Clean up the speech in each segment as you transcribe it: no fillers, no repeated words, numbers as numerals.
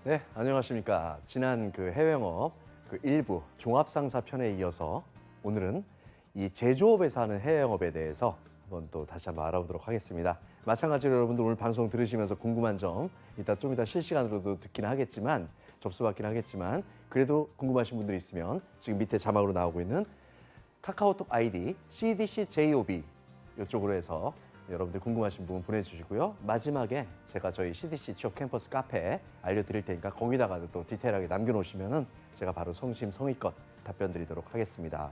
네, 안녕하십니까. 지난 해외 영업 일부 종합상사 편에 이어서 오늘은 이 제조업에서 하는 해외 영업에 대해서 한번 또 다시 한번 알아보도록 하겠습니다. 마찬가지로 여러분들 오늘 방송 들으시면서 궁금한 점 좀 이따 실시간으로도 듣기는 하겠지만 접수받기는 하겠지만 그래도 궁금하신 분들이 있으면 지금 밑에 자막으로 나오고 있는 카카오톡 아이디 CDCJOB 이쪽으로 해서 여러분들 궁금하신 부분 보내주시고요. 마지막에 제가 저희 CDC 취업 캠퍼스 카페에 알려드릴 테니까 거기다가도 또 디테일하게 남겨놓으시면은 제가 바로 성심성의껏 답변 드리도록 하겠습니다.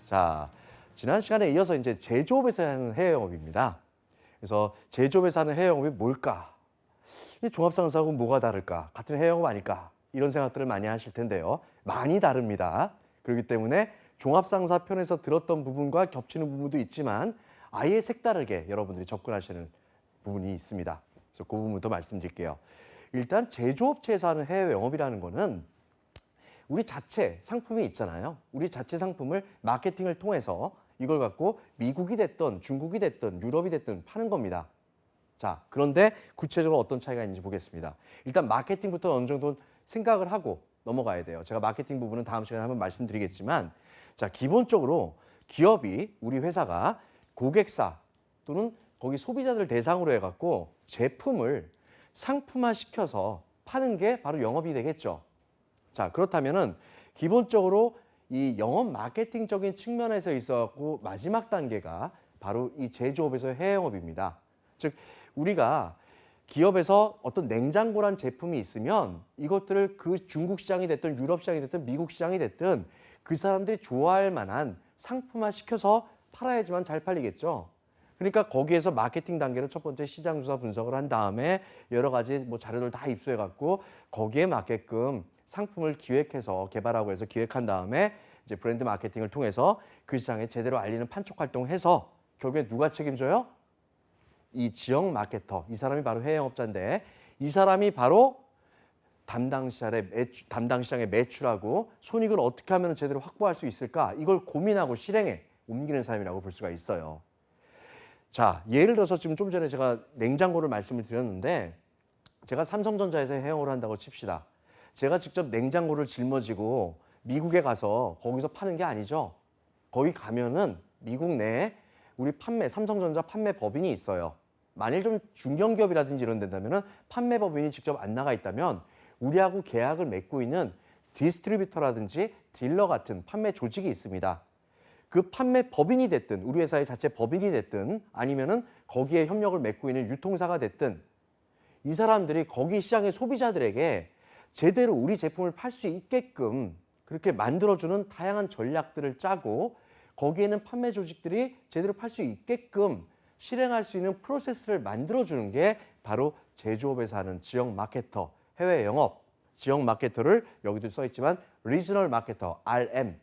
자, 지난 시간에 이어서 이제 제조업에서 하는 해외 영업입니다. 그래서 제조업에서 하는 해외 영업이 뭘까? 이 종합상사하고 뭐가 다를까? 같은 해외 영업 아닐까? 이런 생각들을 많이 하실 텐데요. 많이 다릅니다. 그렇기 때문에 종합상사 편에서 들었던 부분과 겹치는 부분도 있지만 아예 색다르게 여러분들이 접근하시는 부분이 있습니다. 그래서 그 부분부터 말씀드릴게요. 일단 제조업체에서 하는 해외 영업이라는 거는 우리 자체 상품이 있잖아요. 우리 자체 상품을 마케팅을 통해서 이걸 갖고 미국이 됐든 중국이 됐든 유럽이 됐든 파는 겁니다. 자, 그런데 구체적으로 어떤 차이가 있는지 보겠습니다. 일단 마케팅부터 어느 정도 생각을 하고 넘어가야 돼요. 제가 마케팅 부분은 다음 시간에 한번 말씀드리겠지만, 자, 기본적으로 기업이 우리 회사가 고객사 또는 거기 소비자들 대상으로 해갖고 제품을 상품화 시켜서 파는 게 바로 영업이 되겠죠. 자, 그렇다면은 기본적으로 이 영업 마케팅적인 측면에서 있어갖고 마지막 단계가 바로 이 제조업에서의 해외 영업입니다. 즉, 우리가 기업에서 어떤 냉장고란 제품이 있으면 이것들을 그 중국 시장이 됐든 유럽 시장이 됐든 미국 시장이 됐든 그 사람들이 좋아할 만한 상품화 시켜서 팔아야지만 잘 팔리겠죠. 그러니까 거기에서 마케팅 단계로 첫 번째 시장 조사 분석을 한 다음에 여러 가지 자료들 다 입수해 갖고 거기에 맞게끔 상품을 기획해서 개발하고 해서 기획한 다음에 이제 브랜드 마케팅을 통해서 그 시장에 제대로 알리는 판촉 활동해서 결국에 누가 책임져요? 이 지역 마케터, 이 사람이 바로 해외 영업자인데 이 사람이 바로 담당 시장에 매출하고 손익을 어떻게 하면 제대로 확보할 수 있을까? 이걸 고민하고 실행에 옮기는 사람이라고 볼 수가 있어요. 자, 예를 들어서 지금 좀 전에 제가 냉장고를 말씀을 드렸는데 제가 삼성전자에서 해외 영업을 한다고 칩시다. 제가 직접 냉장고를 짊어지고 미국에 가서 거기서 파는 게 아니죠. 거기 가면은 미국 내에 우리 삼성전자 판매 법인이 있어요. 만일 좀 중견기업이라든지 이런 데다면은 판매 법인이 직접 안 나가 있다면 우리하고 계약을 맺고 있는 디스트리뷰터라든지 딜러 같은 판매 조직이 있습니다. 그 판매 법인이 됐든 우리 회사의 자체 법인이 됐든 아니면은 거기에 협력을 맺고 있는 유통사가 됐든 이 사람들이 거기 시장의 소비자들에게 제대로 우리 제품을 팔 수 있게끔 그렇게 만들어주는 다양한 전략들을 짜고 거기에는 판매 조직들이 제대로 팔 수 있게끔 실행할 수 있는 프로세스를 만들어주는 게 바로 제조업에서 하는 지역 마케터, 해외 영업, 지역 마케터를 여기도 써있지만 리저널 마케터, RM,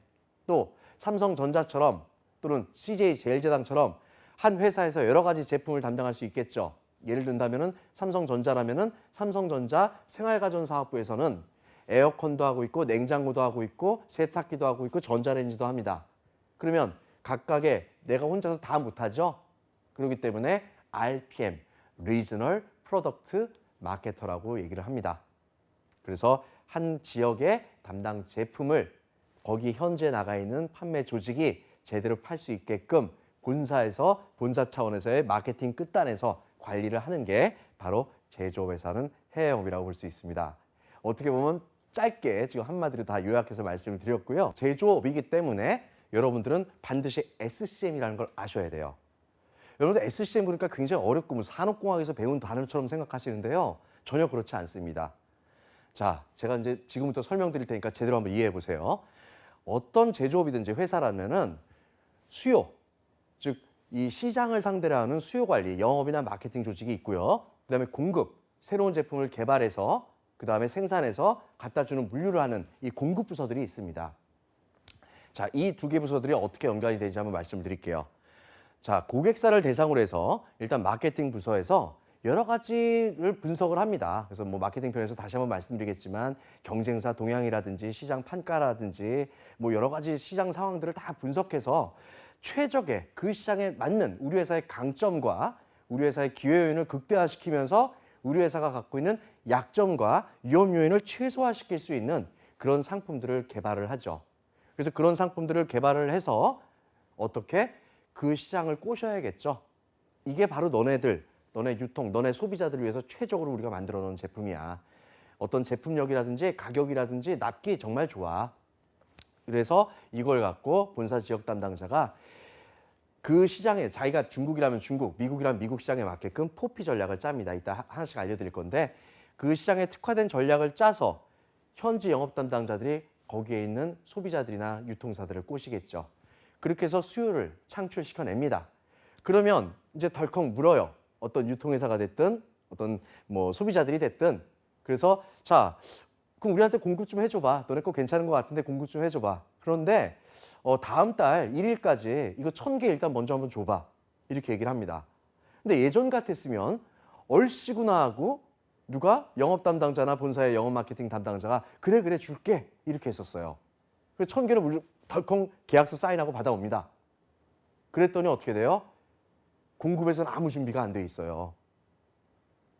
또 삼성전자처럼 또는 CJ 제일제당처럼 한 회사에서 여러 가지 제품을 담당할 수 있겠죠. 예를 든다면은 삼성전자라면은 삼성전자 생활가전사업부에서는 에어컨도 하고 있고 냉장고도 하고 있고 세탁기도 하고 있고 전자레인지도 합니다. 그러면 각각의 내가 혼자서 다 못하죠. 그렇기 때문에 RPM, Regional Product Marketer라고 얘기를 합니다. 그래서 한 지역의 담당 제품을 거기 현재 나가 있는 판매 조직이 제대로 팔 수 있게끔 본사 차원에서의 마케팅 끝단에서 관리를 하는 게 바로 제조업에서 하는 해외 영업이라고 볼 수 있습니다. 어떻게 보면 짧게 지금 한마디로 다 요약해서 말씀을 드렸고요. 제조업이기 때문에 여러분들은 반드시 SCM이라는 걸 아셔야 돼요. 여러분들 SCM 그러니까 굉장히 어렵고 무슨 산업공학에서 배운 단어처럼 생각하시는데요. 전혀 그렇지 않습니다. 자, 제가 이제 지금부터 설명드릴 테니까 제대로 한번 이해해 보세요. 어떤 제조업이든지 회사라면은 수요, 즉 이 시장을 상대로 하는 수요 관리, 영업이나 마케팅 조직이 있고요. 그다음에 공급, 새로운 제품을 개발해서 그다음에 생산해서 갖다 주는 물류를 하는 이 공급 부서들이 있습니다. 자, 이 두 개 부서들이 어떻게 연관이 되는지 한번 말씀을 드릴게요. 자, 고객사를 대상으로 해서 일단 마케팅 부서에서 여러 가지를 분석을 합니다. 그래서 마케팅 편에서 다시 한번 말씀드리겠지만 경쟁사 동향이라든지 시장 판가라든지 여러 가지 시장 상황들을 다 분석해서 최적의 그 시장에 맞는 우리 회사의 강점과 우리 회사의 기회 요인을 극대화시키면서 우리 회사가 갖고 있는 약점과 위험 요인을 최소화시킬 수 있는 그런 상품들을 개발을 하죠. 그래서 그런 상품들을 개발을 해서 어떻게 그 시장을 꼬셔야겠죠. 이게 바로 너네 유통, 너네 소비자들을 위해서 최적으로 우리가 만들어 놓은 제품이야. 어떤 제품력이라든지 가격이라든지 납기 정말 좋아. 그래서 이걸 갖고 본사 지역 담당자가 그 시장에 자기가 중국이라면 중국, 미국이라면 미국 시장에 맞게끔 포피 전략을 짭니다. 이따 하나씩 알려드릴 건데 그 시장에 특화된 전략을 짜서 현지 영업 담당자들이 거기에 있는 소비자들이나 유통사들을 꼬시겠죠. 그렇게 해서 수요를 창출시켜냅니다. 그러면 이제 덜컥 물어요. 어떤 유통회사가 됐든 어떤 뭐 소비자들이 됐든 그래서 자 그럼 우리한테 공급 좀 해줘봐. 너네 거 괜찮은 것 같은데 공급 좀 해줘봐. 그런데 다음 달 1일까지 이거 1000개 일단 먼저 한번 줘봐. 이렇게 얘기를 합니다. 근데 예전 같았으면 얼씨구나 하고 누가 영업 담당자나 본사의 영업 마케팅 담당자가 그래 줄게 이렇게 했었어요. 그래서 1000개를 덜컹 계약서 사인하고 받아옵니다. 그랬더니 어떻게 돼요? 공급에서는 아무 준비가 안 돼 있어요.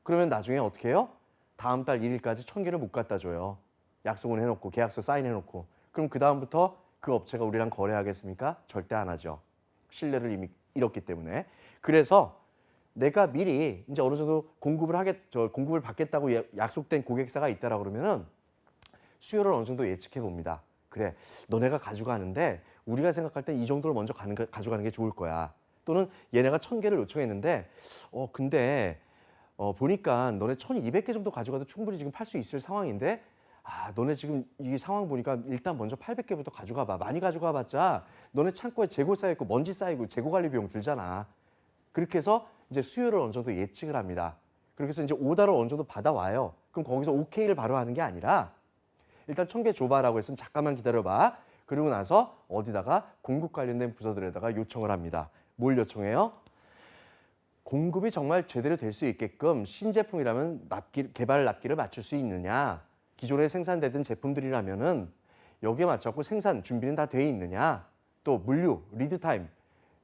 그러면 나중에 어떻게 해요? 다음 달 1일까지 1000개를 못 갖다 줘요. 약속은 해놓고 계약서 사인해놓고. 그럼 그 다음부터 그 업체가 우리랑 거래하겠습니까? 절대 안 하죠. 신뢰를 이미 잃었기 때문에. 그래서 내가 미리 이제 어느 정도 공급을 받겠다고 약속된 고객사가 있다라 그러면은 수요를 어느 정도 예측해 봅니다. 그래, 너네가 가져가는데 우리가 생각할 땐 이 정도를 먼저 가져가는 게 좋을 거야. 또는 얘네가 1000개를 요청했는데 근데 보니까 너네 1200개 정도 가져가도 충분히 지금 팔 수 있을 상황인데 너네 지금 이 상황 보니까 일단 먼저 800개부터 가져가 봐. 많이 가져가 봤자 너네 창고에 재고 쌓이고 먼지 쌓이고 재고 관리 비용 들잖아. 그렇게 해서 이제 수요를 어느 정도 예측을 합니다. 그렇게 해서 이제 오더를 어느 정도 받아와요. 그럼 거기서 오케이를 바로 하는 게 아니라 일단 1000개 줘봐라고 했으면 잠깐만 기다려봐. 그러고 나서 어디다가 공급 관련된 부서들에다가 요청을 합니다. 뭘 요청해요? 공급이 정말 제대로 될 수 있게끔 신제품이라면 개발 납기를 맞출 수 있느냐? 기존에 생산되던 제품들이라면은 여기에 맞춰서 생산 준비는 다 돼 있느냐? 또 물류, 리드타임.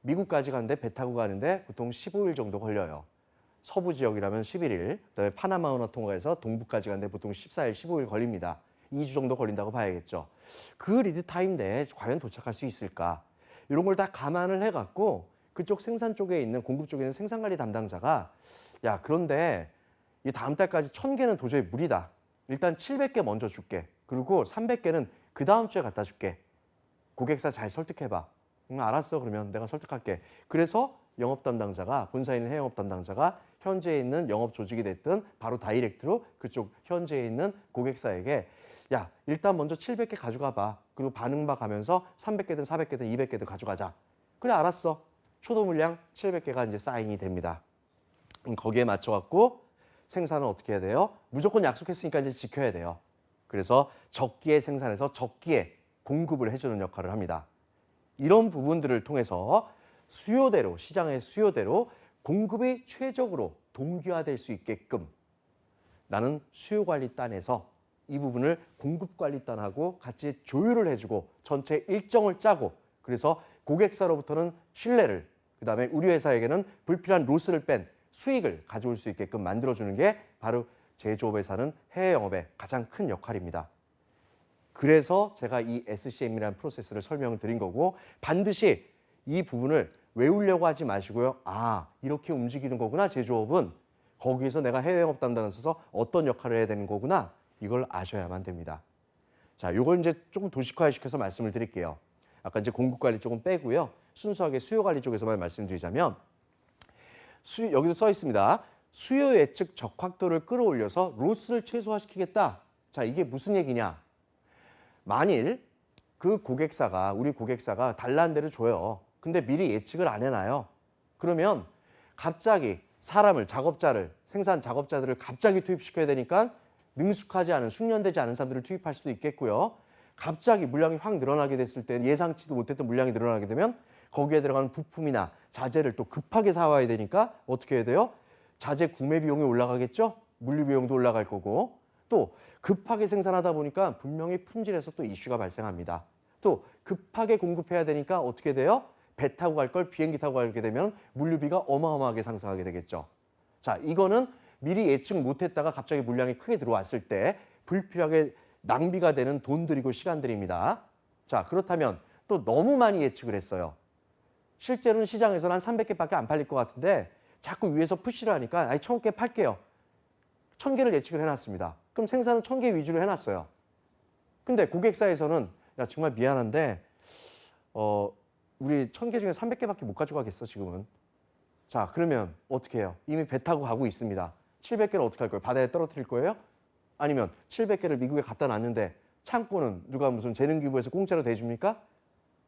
미국까지 가는데 배 타고 가는데 보통 15일 정도 걸려요. 서부 지역이라면 11일, 그다음에 파나마 운하 통과해서 동부까지 가는데 보통 14일, 15일 걸립니다. 2주 정도 걸린다고 봐야겠죠. 그 리드타임 내에 과연 도착할 수 있을까? 이런 걸 다 감안을 해갖고 그쪽 생산 쪽에 있는 공급 쪽에 있는 생산관리 담당자가 야 그런데 이 다음 달까지 1000개는 도저히 무리다. 일단 700개 먼저 줄게. 그리고 300개는 그 다음 주에 갖다 줄게. 고객사 잘 설득해봐. 알았어 그러면 내가 설득할게. 그래서 영업 담당자가 본사에 있는 해영업 담당자가 현재에 있는 영업 조직이 됐든 바로 다이렉트로 그쪽 현재에 있는 고객사에게 야 일단 먼저 700개 가져가 봐. 그리고 반응 봐 가면서 300개든 400개든 200개든 가져가자. 그래 알았어. 초도 물량 700개가 이제 사인이 됩니다. 거기에 맞춰갖고 생산은 어떻게 해야 돼요? 무조건 약속했으니까 이제 지켜야 돼요. 그래서 적기에 생산해서 적기에 공급을 해주는 역할을 합니다. 이런 부분들을 통해서 수요대로 시장의 수요대로 공급이 최적으로 동기화될 수 있게끔 나는 수요관리단에서 이 부분을 공급관리단하고 같이 조율을 해주고 전체 일정을 짜고 그래서 고객사로부터는 신뢰를 그다음에 우리 회사에게는 불필요한 로스를 뺀 수익을 가져올 수 있게끔 만들어주는 게 바로 제조업에서 하는 해외 영업의 가장 큰 역할입니다. 그래서 제가 이 SCM이라는 프로세스를 설명을 드린 거고 반드시 이 부분을 외우려고 하지 마시고요. 이렇게 움직이는 거구나 제조업은. 거기에서 내가 해외 영업 담당자로서 어떤 역할을 해야 되는 거구나. 이걸 아셔야만 됩니다. 자, 이걸 이제 조금 도식화시켜서 말씀을 드릴게요. 아까 이제 공급 관리 쪽은 빼고요. 순수하게 수요 관리 쪽에서만 말씀드리자면 여기도 써 있습니다. 수요 예측 적확도를 끌어올려서 로스를 최소화시키겠다. 자, 이게 무슨 얘기냐? 만일 그 고객사가 우리 고객사가 달라는 대로 줘요. 근데 미리 예측을 안 해놔요. 그러면 갑자기 사람을 생산 작업자들을 갑자기 투입시켜야 되니까 능숙하지 않은 숙련되지 않은 사람들을 투입할 수도 있겠고요. 갑자기 물량이 확 늘어나게 됐을 때 예상치도 못했던 물량이 늘어나게 되면 거기에 들어가는 부품이나 자재를 또 급하게 사와야 되니까 어떻게 해야 돼요? 자재 구매 비용이 올라가겠죠? 물류 비용도 올라갈 거고 또 급하게 생산하다 보니까 분명히 품질에서 또 이슈가 발생합니다. 또 급하게 공급해야 되니까 어떻게 돼요? 배 타고 갈 걸 비행기 타고 가게 되면 물류비가 어마어마하게 상승하게 되겠죠. 자, 이거는 미리 예측 못했다가 갑자기 물량이 크게 들어왔을 때 불필요하게 낭비가 되는 돈들이고 시간들입니다. 자, 그렇다면 또 너무 많이 예측을 했어요. 실제로는 시장에서는 한 300개밖에 안 팔릴 것 같은데 자꾸 위에서 푸시를 하니까 1000개 팔게요. 1000개를 예측을 해놨습니다. 그럼 생산은 1000개 위주로 해놨어요. 근데 고객사에서는 야, 정말 미안한데 우리 1000개 중에 300개밖에 못 가져가겠어, 지금은. 자, 그러면 어떻게 해요? 이미 배 타고 가고 있습니다. 700개를 어떻게 할 거예요? 바다에 떨어뜨릴 거예요? 아니면 700개를 미국에 갖다 놨는데 창고는 누가 무슨 재능기부에서 공짜로 대줍니까?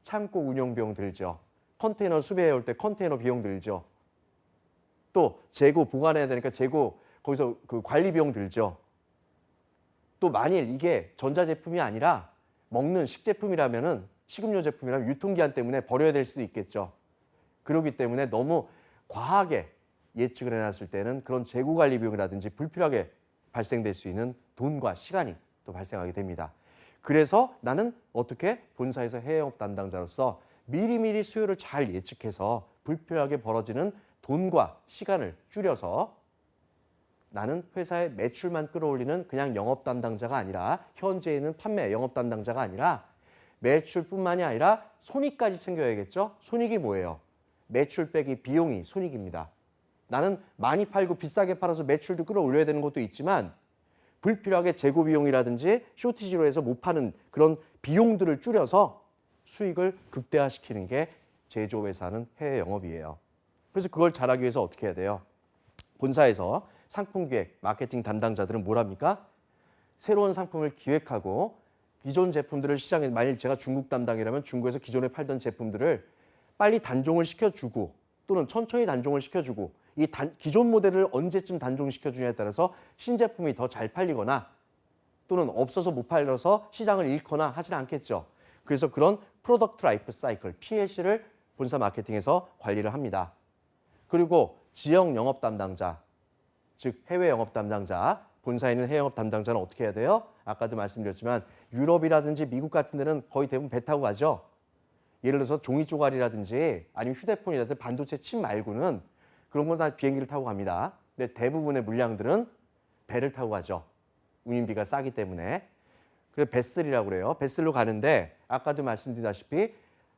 창고 운영 비용 들죠. 컨테이너 수배해 올 때 컨테이너 비용 들죠. 또 재고 보관해야 되니까 재고 거기서 그 관리 비용 들죠. 또 만일 이게 전자제품이 아니라 먹는 식제품이라면은 식음료 제품이라면 유통기한 때문에 버려야 될 수도 있겠죠. 그렇기 때문에 너무 과하게 예측을 해놨을 때는 그런 재고 관리 비용이라든지 불필요하게 발생될 수 있는 돈과 시간이 또 발생하게 됩니다. 그래서 나는 어떻게 본사에서 해외영업 담당자로서 미리미리 수요를 잘 예측해서 불필요하게 벌어지는 돈과 시간을 줄여서 나는 회사의 매출만 끌어올리는 그냥 영업 담당자가 아니라 현재 있는 판매 영업 담당자가 아니라 매출뿐만이 아니라 손익까지 챙겨야겠죠. 손익이 뭐예요? 매출 빼기 비용이 손익입니다. 나는 많이 팔고 비싸게 팔아서 매출도 끌어올려야 되는 것도 있지만 불필요하게 재고 비용이라든지 쇼티지로 해서 못 파는 그런 비용들을 줄여서 수익을 극대화시키는 게 제조업에서 하는 해외 영업이에요. 그래서 그걸 잘하기 위해서 어떻게 해야 돼요? 본사에서 상품 기획, 마케팅 담당자들은 뭘 합니까? 새로운 상품을 기획하고 기존 제품들을 시장에, 만일 제가 중국 담당이라면 중국에서 기존에 팔던 제품들을 빨리 단종을 시켜주고 또는 천천히 단종을 시켜주고 이 기존 모델을 언제쯤 단종시켜주냐에 따라서 신제품이 더 잘 팔리거나 또는 없어서 못 팔려서 시장을 잃거나 하진 않겠죠. 그래서 그런 프로덕트 라이프 사이클, PLC를 본사 마케팅에서 관리를 합니다. 그리고 지역 영업 담당자, 즉 해외 영업 담당자, 본사에 있는 해외 영업 담당자는 어떻게 해야 돼요? 아까도 말씀드렸지만 유럽이라든지 미국 같은 데는 거의 대부분 배 타고 가죠. 예를 들어서 종이 쪼가리라든지 아니면 휴대폰이라든지 반도체 칩 말고는 그런 건 다 비행기를 타고 갑니다. 근데 대부분의 물량들은 배를 타고 가죠. 운임비가 싸기 때문에. 그래서 배슬이라고 그래요. 배슬로 가는데 아까도 말씀드렸다시피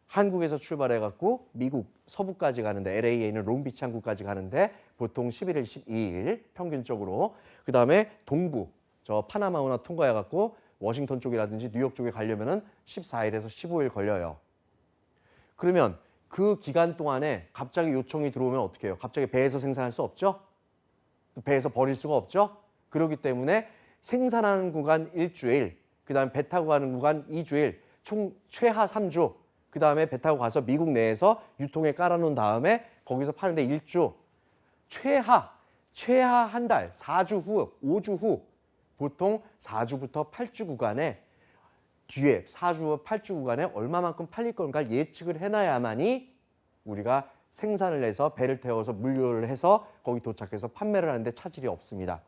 한국에서 출발해갖고 미국 서부까지 가는데 LA에 있는 롱비치 항구까지 가는데 보통 11일, 12일 평균적으로. 그다음에 동부, 저 파나마운하 통과해갖고 워싱턴 쪽이라든지 뉴욕 쪽에 가려면은 14일에서 15일 걸려요. 그러면 그 기간 동안에 갑자기 요청이 들어오면 어떻게 해요? 갑자기 배에서 생산할 수 없죠? 배에서 버릴 수가 없죠? 그렇기 때문에 생산하는 구간 일주일, 그 다음에 배 타고 가는 구간 2주일, 총 최하 3주, 그 다음에 배 타고 가서 미국 내에서 유통에 깔아놓은 다음에 거기서 파는데 1주, 최하 한 달, 4주 후, 5주 후, 보통 4주부터 8주 구간에 뒤에 4주, 8주 구간에 얼마만큼 팔릴 건가를 예측을 해놔야만이 우리가 생산을 해서 배를 태워서 물류를 해서 거기 도착해서 판매를 하는데 차질이 없습니다.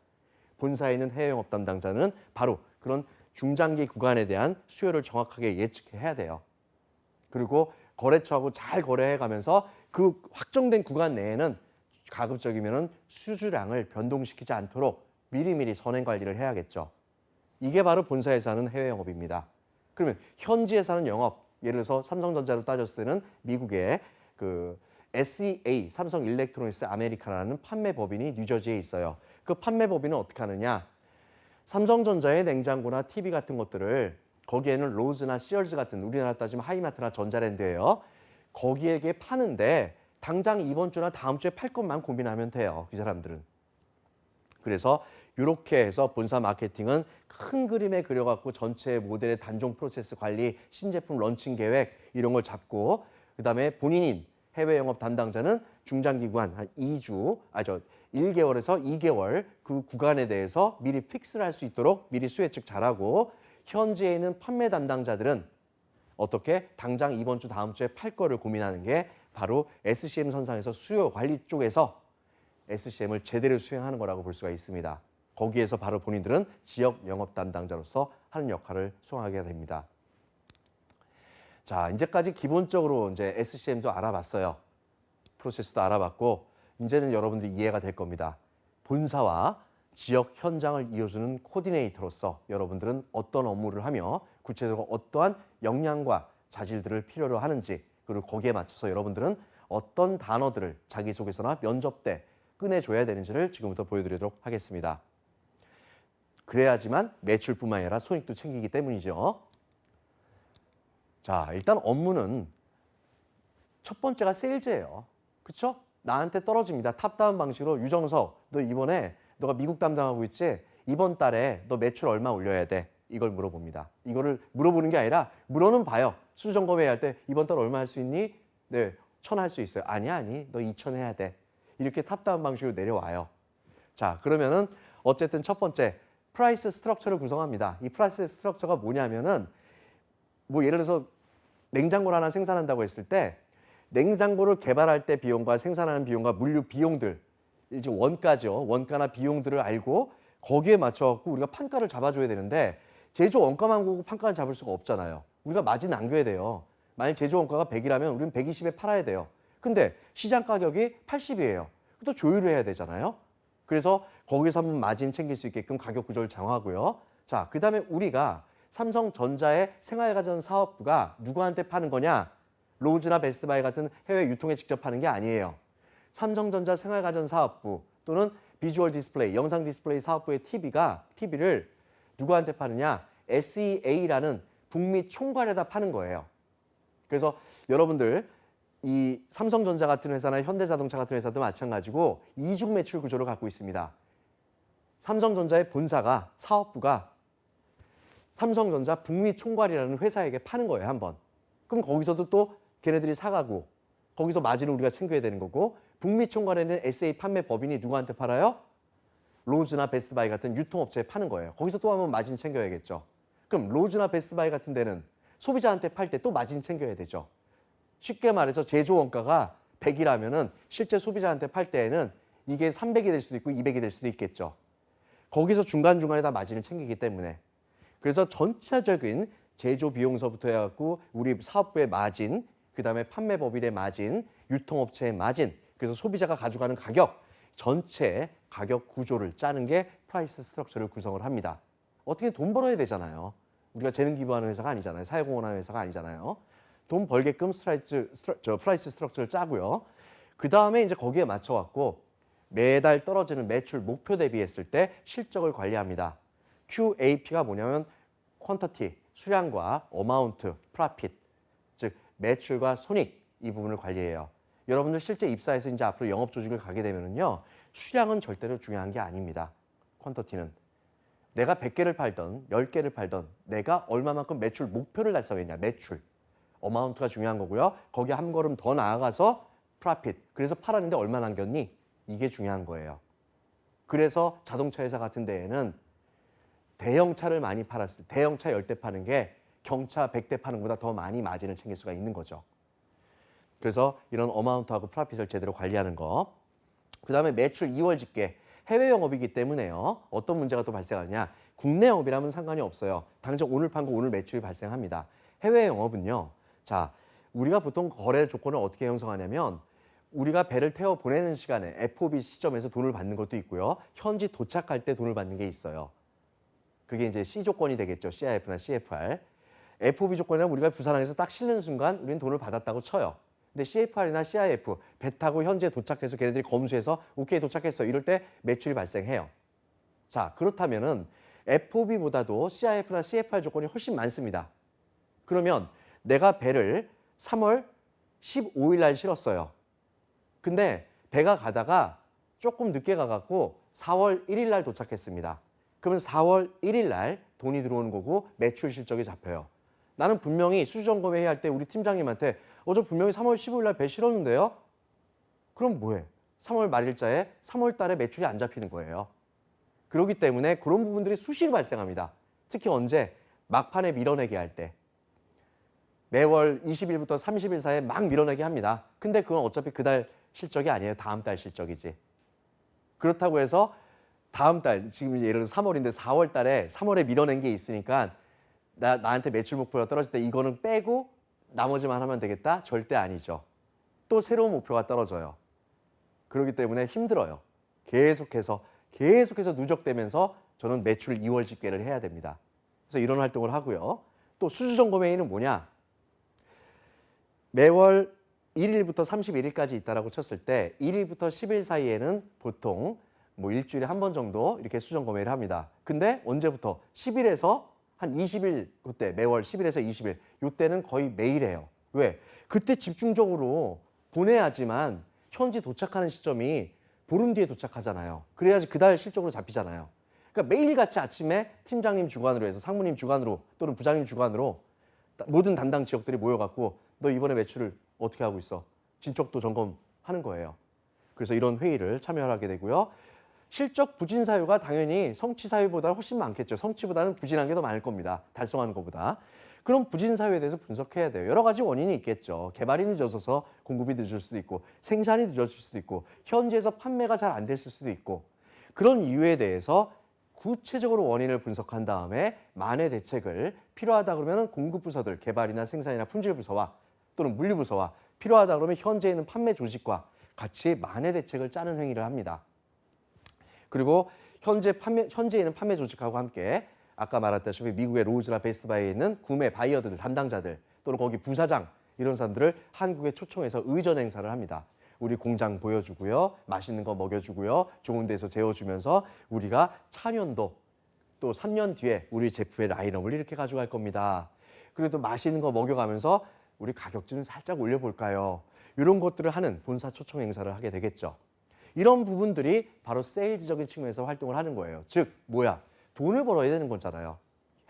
본사에 있는 해외 영업 담당자는 바로 그런 중장기 구간에 대한 수요를 정확하게 예측해야 돼요. 그리고 거래처하고 잘 거래해 가면서 그 확정된 구간 내에는 가급적이면 수주량을 변동시키지 않도록 미리미리 선행 관리를 해야겠죠. 이게 바로 본사에서 하는 해외 영업입니다. 그러면 현지에서 하는 영업, 예를 들어서 삼성전자로 따졌을 때는 미국의 그 SEA, 삼성 일렉트로닉스 아메리카라는 판매 법인이 뉴저지에 있어요. 그 판매 법인은 어떻게 하느냐? 삼성전자의 냉장고나 TV 같은 것들을 거기에는 로즈나 시얼즈 같은 우리나라 따지면 하이마트나 전자랜드예요. 거기에게 파는데 당장 이번 주나 다음 주에 팔 것만 고민하면 돼요. 이 사람들은. 그래서 이렇게 해서 본사 마케팅은 큰 그림에 그려갖고 전체 모델의 단종 프로세스 관리, 신제품 런칭 계획 이런 걸 잡고 그다음에 본인인 해외 영업 담당자는 중장기 구간 한 1개월에서 2개월 그 구간에 대해서 미리 픽스를 할 수 있도록 미리 수요 예측 잘하고 현지에 있는 판매 담당자들은 어떻게 당장 이번 주 다음 주에 팔 거를 고민하는 게 바로 SCM 선상에서 수요 관리 쪽에서 SCM을 제대로 수행하는 거라고 볼 수가 있습니다. 거기에서 바로 본인들은 지역 영업 담당자로서 하는 역할을 수행하게 됩니다. 자, 이제까지 기본적으로 이제 SCM도 알아봤어요. 프로세스도 알아봤고 이제는 여러분들이 이해가 될 겁니다. 본사와 지역 현장을 이어주는 코디네이터로서 여러분들은 어떤 업무를 하며 구체적으로 어떠한 역량과 자질들을 필요로 하는지, 그리고 거기에 맞춰서 여러분들은 어떤 단어들을 자기소개서나 면접 때 꺼내줘야 되는지를 지금부터 보여드리도록 하겠습니다. 그래야지만 매출뿐만 아니라 손익도 챙기기 때문이죠. 자, 일단 업무는 첫 번째가 세일즈예요. 그렇죠? 나한테 떨어집니다. 탑다운 방식으로 유정석, 너 이번에 너가 미국 담당하고 있지? 이번 달에 너 매출 얼마 올려야 돼? 이걸 물어봅니다. 이거를 물어보는 게 아니라 물어는 봐요. 수주점검회 할 때 이번 달 얼마 할 수 있니? 네, 1,000 할 수 있어요. 아니, 너 2,000 해야 돼. 이렇게 탑다운 방식으로 내려와요. 자, 그러면은 어쨌든 첫 번째 프라이스 스트럭처를 구성합니다. 이 프라이스 스트럭처가 뭐냐면은 뭐 예를 들어서 냉장고를 하나 생산한다고 했을 때 냉장고를 개발할 때 비용과 생산하는 비용과 물류 비용들, 이제 원가죠. 원가나 비용들을 알고 거기에 맞춰갖고 우리가 판가를 잡아줘야 되는데 제조 원가만 보고 판가를 잡을 수가 없잖아요. 우리가 마진 남겨야 돼요. 만약 제조 원가가 100이라면 우리는 120에 팔아야 돼요. 근데 시장 가격이 80이에요. 또 조율을 해야 되잖아요. 그래서 거기서 한번 마진 챙길 수 있게끔 가격 구조를 정하고요. 자, 그다음에 우리가 삼성전자의 생활가전 사업부가 누구한테 파는 거냐? 로즈나 베스트바이 같은 해외 유통에 직접 파는 게 아니에요. 삼성전자 생활가전 사업부 또는 비주얼 디스플레이, 영상 디스플레이 사업부의 TV를 누구한테 파느냐? SEA라는 북미 총괄에다 파는 거예요. 그래서 여러분들 이 삼성전자 같은 회사나 현대자동차 같은 회사도 마찬가지고 이중 매출 구조를 갖고 있습니다. 삼성전자의 본사가, 사업부가 삼성전자 북미 총괄이라는 회사에게 파는 거예요, 한번. 그럼 거기서도 또 걔네들이 사가고 거기서 마진을 우리가 챙겨야 되는 거고, 북미 총괄에는 SA 판매 법인이 누구한테 팔아요? 로즈나 베스트바이 같은 유통업체에 파는 거예요. 거기서 또 한번 마진 챙겨야겠죠. 그럼 로즈나 베스트바이 같은 데는 소비자한테 팔 때 또 마진 챙겨야 되죠. 쉽게 말해서 제조 원가가 100이라면은 실제 소비자한테 팔 때에는 이게 300이 될 수도 있고 200이 될 수도 있겠죠. 거기서 중간중간에 다 마진을 챙기기 때문에. 그래서 전체적인 제조 비용서부터 해갖고 우리 사업부의 마진, 그다음에 판매 법인의 마진, 유통업체의 마진, 그래서 소비자가 가져가는 가격, 전체 가격 구조를 짜는 게 프라이스 스트럭처를 구성을 합니다. 어떻게 돈 벌어야 되잖아요. 우리가 재능 기부하는 회사가 아니잖아요. 사회공헌하는 회사가 아니잖아요. 돈 벌게끔 프라이스 스트럭처를 짜고요. 그 다음에 이제 거기에 맞춰갖고 매달 떨어지는 매출 목표 대비했을 때 실적을 관리합니다. QAP가 뭐냐면 퀀터티, 수량과 어마운트, 프라핏, 즉 매출과 손익, 이 부분을 관리해요. 여러분들 실제 입사해서 이제 앞으로 영업 조직을 가게 되면은요, 수량은 절대로 중요한 게 아닙니다. 퀀터티는 내가 100개를 팔던 10개를 팔던 내가 얼마만큼 매출 목표를 달성했냐, 매출. 어마운트가 중요한 거고요. 거기에 한 걸음 더 나아가서 프라핏. 그래서 팔았는데 얼마 남겼니? 이게 중요한 거예요. 그래서 자동차 회사 같은 데에는 대형차를 많이 팔았을 때 대형차 10대 파는 게 경차 100대 파는 것보다 더 많이 마진을 챙길 수가 있는 거죠. 그래서 이런 어마운트하고 프라핏을 제대로 관리하는 거. 그다음에 매출 2월 집계. 해외 영업이기 때문에요. 어떤 문제가 또 발생하냐. 국내 영업이라면 상관이 없어요. 당장 오늘 판 거 오늘 매출이 발생합니다. 해외 영업은요. 자, 우리가 보통 거래 조건을 어떻게 형성하냐면 우리가 배를 태워 보내는 시간에 FOB 시점에서 돈을 받는 것도 있고요. 현지 도착할 때 돈을 받는 게 있어요. 그게 이제 C 조건이 되겠죠. CIF나 CFR. FOB 조건이란 우리가 부산항에서 딱 실는 순간 우리는 돈을 받았다고 쳐요. 근데 CFR이나 CIF, 배 타고 현지에 도착해서 걔네들이 검수해서 오케이 도착했어. 이럴 때 매출이 발생해요. 자, 그렇다면은 FOB보다도 CIF나 CFR 조건이 훨씬 많습니다. 그러면 내가 배를 3월 15일 날 실었어요. 근데 배가 가다가 조금 늦게 가갖고 4월 1일 날 도착했습니다. 그러면 4월 1일 날 돈이 들어오는 거고 매출 실적이 잡혀요. 나는 분명히 수주점검회 할 때 우리 팀장님한테 저 분명히 3월 15일 날 배 실었는데요? 그럼 뭐해? 3월 말일자에 3월 달에 매출이 안 잡히는 거예요. 그렇기 때문에 그런 부분들이 수시로 발생합니다. 특히 언제? 막판에 밀어내기 할 때. 매월 20일부터 30일 사이에 막 밀어내기 합니다. 근데 그건 어차피 그달 실적이 아니에요. 다음 달 실적이지. 그렇다고 해서 다음 달, 지금 예를 들어 3월인데 4월 달에 3월에 밀어낸 게 있으니까 나한테 매출 목표가 떨어질 때 이거는 빼고 나머지만 하면 되겠다? 절대 아니죠. 또 새로운 목표가 떨어져요. 그렇기 때문에 힘들어요. 계속해서 계속해서 누적되면서 저는 매출 2월 집계를 해야 됩니다. 그래서 이런 활동을 하고요. 또 수주점검 회의는 뭐냐? 매월 1일부터 31일까지 있다라고 쳤을 때 1일부터 10일 사이에는 보통 뭐 일주일에 한 번 정도 이렇게 수점검 회의를 합니다. 근데 언제부터? 10일에서 한 20일 그때 매월 10일에서 20일 이때는 거의 매일 해요. 왜? 그때 집중적으로 보내야지만 현지 도착하는 시점이 보름 뒤에 도착하잖아요. 그래야지 그달 실적으로 잡히잖아요. 그러니까 매일같이 아침에 팀장님 주관으로 해서 상무님 주관으로 또는 부장님 주관으로 모든 담당 지역들이 모여갖고 너 이번에 매출을 어떻게 하고 있어? 진척도 점검하는 거예요. 그래서 이런 회의를 참여하게 되고요. 실적 부진 사유가 당연히 성취 사유보다 훨씬 많겠죠. 성취보다는 부진한 게 더 많을 겁니다. 달성하는 것보다. 그럼 부진 사유에 대해서 분석해야 돼요. 여러 가지 원인이 있겠죠. 개발이 늦어져서 공급이 늦을 수도 있고 생산이 늦어질 수도 있고 현지에서 판매가 잘 안 됐을 수도 있고 그런 이유에 대해서 구체적으로 원인을 분석한 다음에 만회 대책을 필요하다 그러면 공급 부서들, 개발이나 생산이나 품질 부서와 또는 물류 부서와 필요하다 그러면 현재에 있는 판매 조직과 같이 만회 대책을 짜는 행위를 합니다. 그리고 현재에 있는 판매 조직하고 함께 아까 말했다시피 미국의 로즈나 베스트바이에 있는 구매 바이어들, 담당자들 또는 거기 부사장 이런 사람들을 한국에 초청해서 의전 행사를 합니다. 우리 공장 보여주고요. 맛있는 거 먹여주고요. 좋은 데서 재워주면서 우리가 차년도 또 3년 뒤에 우리 제품의 라인업을 이렇게 가져갈 겁니다. 그리고 또 맛있는 거 먹여가면서 우리 가격 좀 살짝 올려볼까요? 이런 것들을 하는 본사 초청 행사를 하게 되겠죠. 이런 부분들이 바로 세일즈적인 측면에서 활동을 하는 거예요. 즉 뭐야? 돈을 벌어야 되는 거잖아요.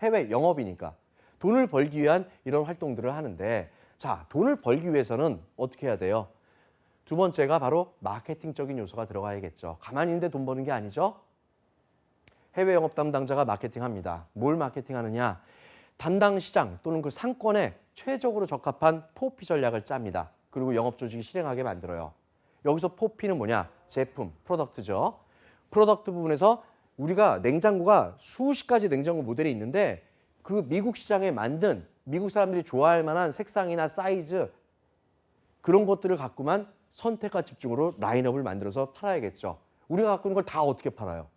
해외 영업이니까. 돈을 벌기 위한 이런 활동들을 하는데 자, 돈을 벌기 위해서는 어떻게 해야 돼요? 두 번째가 바로 마케팅적인 요소가 들어가야겠죠. 가만히 있는데 돈 버는 게 아니죠. 해외 영업 담당자가 마케팅합니다. 뭘 마케팅하느냐? 담당 시장 또는 그 상권에 최적으로 적합한 포피 전략을 짭니다. 그리고 영업 조직이 실행하게 만들어요. 여기서 포피는 뭐냐? 제품, 프로덕트죠. 프로덕트 부분에서 우리가 냉장고가 수십 가지 냉장고 모델이 있는데 그 미국 시장에 만든 미국 사람들이 좋아할 만한 색상이나 사이즈 그런 것들을 갖고만 선택과 집중으로 라인업을 만들어서 팔아야겠죠. 우리가 갖고 있는 걸 다 어떻게 팔아요?